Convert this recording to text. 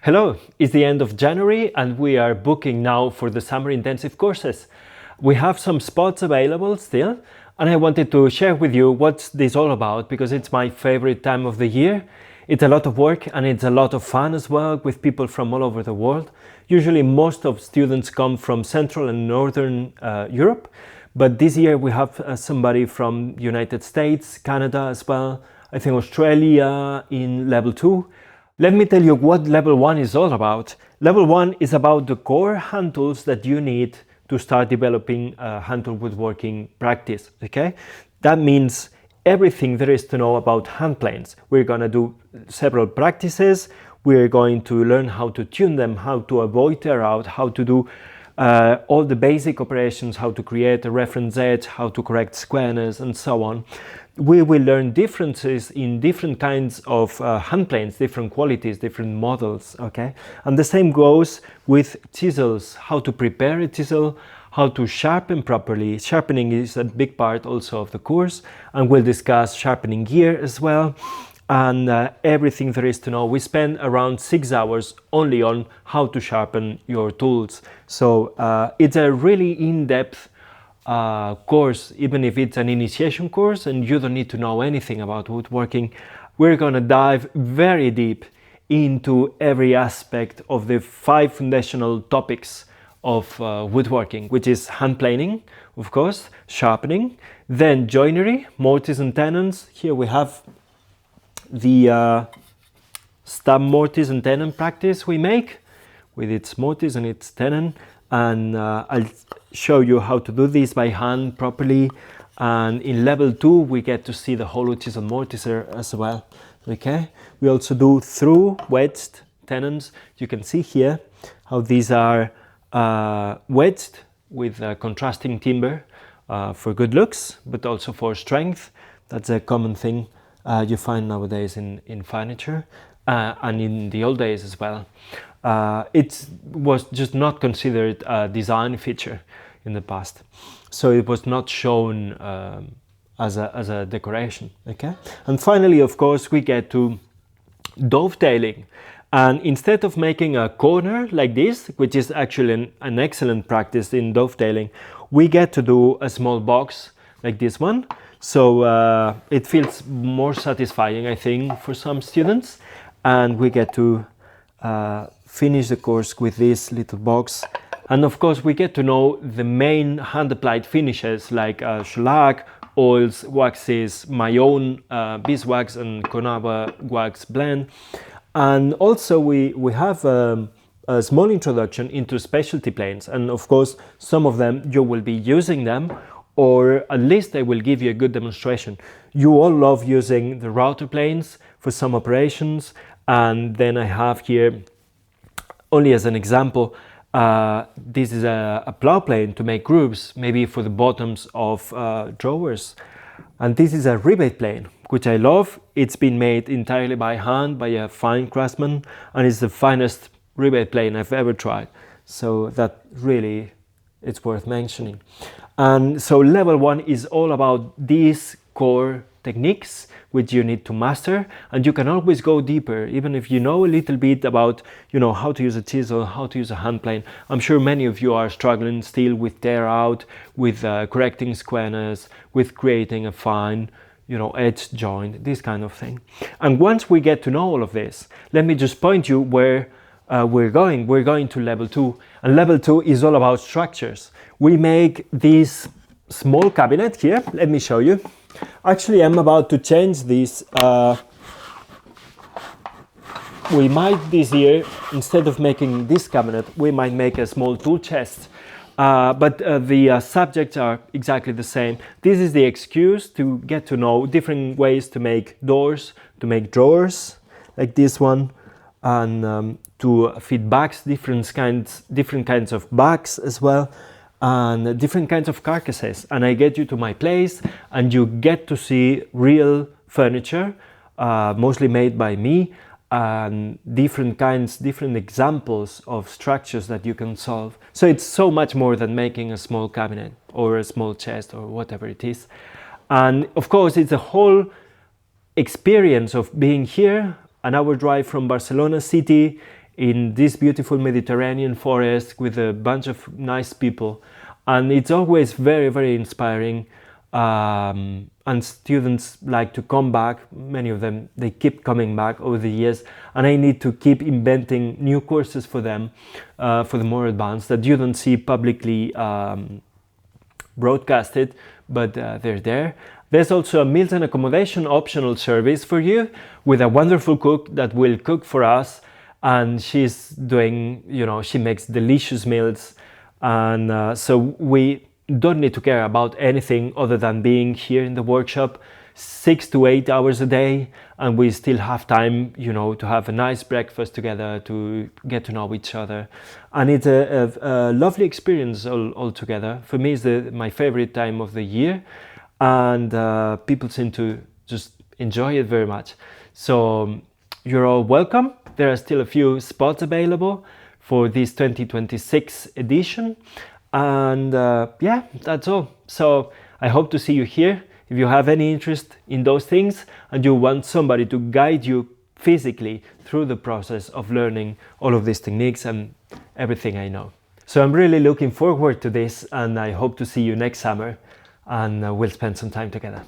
Hello, it's the end of January and we are booking now for the summer intensive courses. We have some spots available still, and I wanted to share with you what's this all about because it's my favorite time of the year. It's a lot of work and it's a lot of fun as well with people from all over the world. Usually most of students come from Central and Northern Europe, but this year we have somebody from United States, Canada as well, I think Australia in level 2. Let me tell you what level 1 is all about. Level 1 is about the core hand tools that you need to start developing a hand tool woodworking practice, okay? That means everything there is to know about hand planes. We're gonna do several practices. We're going to learn how to tune them, how to avoid tear out, how to do all the basic operations, how to create a reference edge, how to correct squareness, and so on. We will learn differences in different kinds of hand planes, different qualities, different models, okay? And the same goes with chisels, how to prepare a chisel, how to sharpen properly. Sharpening is a big part also of the course, and we'll discuss sharpening gear as well, and everything there is to know. We spend around 6 hours only on how to sharpen your tools. So it's a really in-depth course, even if it's an initiation course and you don't need to know anything about woodworking. We're gonna dive very deep into every aspect of the 5 foundational topics of woodworking, which is hand planing, of course, sharpening, then joinery, mortise and tenons. Here we have the stab mortise and tenon practice we make with its mortise and its tenon, and I'll show you how to do this by hand properly. And in level 2 we get to see the hollow chisel mortiser as well, okay? We also do through wedged tenons. You can see here how these are wedged with contrasting timber for good looks, but also for strength. That's a common thing you find nowadays in furniture and in the old days as well. It was just not considered a design feature in the past, so it was not shown as a decoration, okay? And finally, of course, we get to dovetailing, and instead of making a corner like this, which is actually an excellent practice in dovetailing, we get to do a small box like this one. So it feels more satisfying, I think, for some students, and we get to finish the course with this little box. And of course we get to know the main hand applied finishes like shellac, oils, waxes, my own beeswax and Konaba wax blend. And also we have a small introduction into specialty planes, and of course some of them you will be using them, or at least I will give you a good demonstration. You all love using the router planes for some operations, and then I have here, only as an example, this is a plow plane to make grooves, maybe for the bottoms of drawers. And this is a rebate plane, which I love. It's been made entirely by hand by a fine craftsman, and it's the finest rebate plane I've ever tried. So that really, it's worth mentioning. And so level 1 is all about these core techniques which you need to master, and you can always go deeper even if you know a little bit about, you know, how to use a chisel, how to use a hand plane. I'm sure many of you are struggling still with tear out, with correcting squareness, with creating a fine, you know, edge joint, this kind of thing. And once we get to know all of this, let me just point you where we're going. We're going to level 2, and level 2 is all about structures. We make this small cabinet here. Let me show you. Actually, I'm about to change this. We might this year, instead of making this cabinet, we might make a small tool chest. But the subjects are exactly the same. This is the excuse to get to know different ways to make doors, to make drawers, like this one, and to fit bags, different kinds of bags as well, and different kinds of carcasses. And I get you to my place and you get to see real furniture, mostly made by me, and different examples of structures that you can solve. So it's so much more than making a small cabinet or a small chest or whatever it is. And of course it's a whole experience of being here, an hour drive from Barcelona city, in this beautiful Mediterranean forest with a bunch of nice people. And it's always very, very inspiring. And students like to come back. Many of them, they keep coming back over the years, and I need to keep inventing new courses for them, for the more advanced, that you don't see publicly broadcasted, but they're there. There's also a meals and accommodation optional service for you with a wonderful cook that will cook for us, and she's doing, she makes delicious meals, and so we don't need to care about anything other than being here in the workshop 6 to 8 hours a day, and we still have time, to have a nice breakfast together, to get to know each other, and it's a lovely experience altogether. For me, it's my favorite time of the year, and people seem to just enjoy it very much. So you're all welcome. There are still a few spots available for this 2026 edition. And yeah, that's all. So I hope to see you here. If you have any interest in those things and you want somebody to guide you physically through the process of learning all of these techniques and everything I know. So I'm really looking forward to this, and I hope to see you next summer, and we'll spend some time together.